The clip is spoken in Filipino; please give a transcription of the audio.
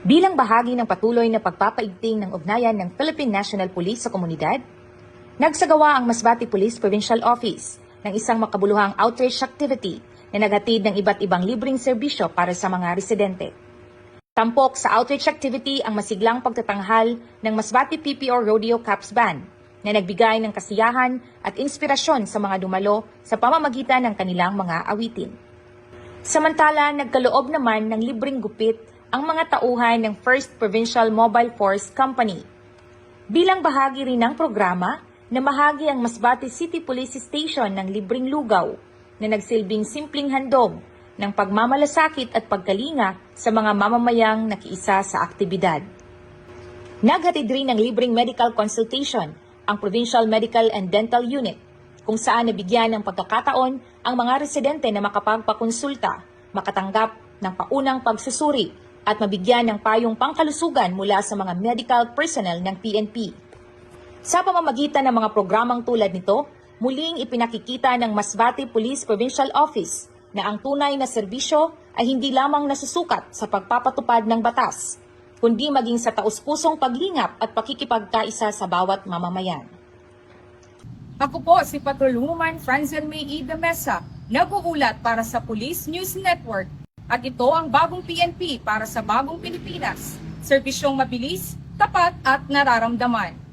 Bilang bahagi ng patuloy na pagpapaigting ng ugnayan ng Philippine National Police sa komunidad, nagsagawa ang Masbate Police Provincial Office ng isang makabuluhang outreach activity na naghatid ng iba't ibang libreng serbisyo para sa mga residente. Tampok sa outreach activity ang masiglang pagtatanghal ng Masbate PPO Rodeo Caps Band na nagbigay ng kasiyahan at inspirasyon sa mga dumalo sa pamamagitan ng kanilang mga awitin. Samantala, nagkaloob naman ng libreng gupit ang mga tauhan ng First Provincial Mobile Force Company. Bilang bahagi rin ng programa, namahagi ang Masbate City Police Station ng libreng lugaw na nagsilbing simpleng handog ng pagmamalasakit at pagkalinga sa mga mamamayang nakiisa sa aktibidad. Naghatid rin ng libreng medical consultation ang Provincial Medical and Dental Unit, kung saan nabigyan ng pagkakataon ang mga residente na makapagpakonsulta, makatanggap ng paunang pagsusuri at mabigyan ng payong pangkalusugan mula sa mga medical personnel ng PNP. Sa pamamagitan ng mga programang tulad nito, muling ipinakikita ng Masbate Police Provincial Office na ang tunay na serbisyo ay hindi lamang nasusukat sa pagpapatupad ng batas, kundi maging sa taus-pusong paglingap at pakikipagkaisa sa bawat mamamayan. Ako po si Patrolwoman Franzel May E. Mesa, nag-uulat para sa Police News Network. At ito ang bagong PNP para sa bagong Pilipinas. Serbisyong mabilis, tapat at nararamdaman.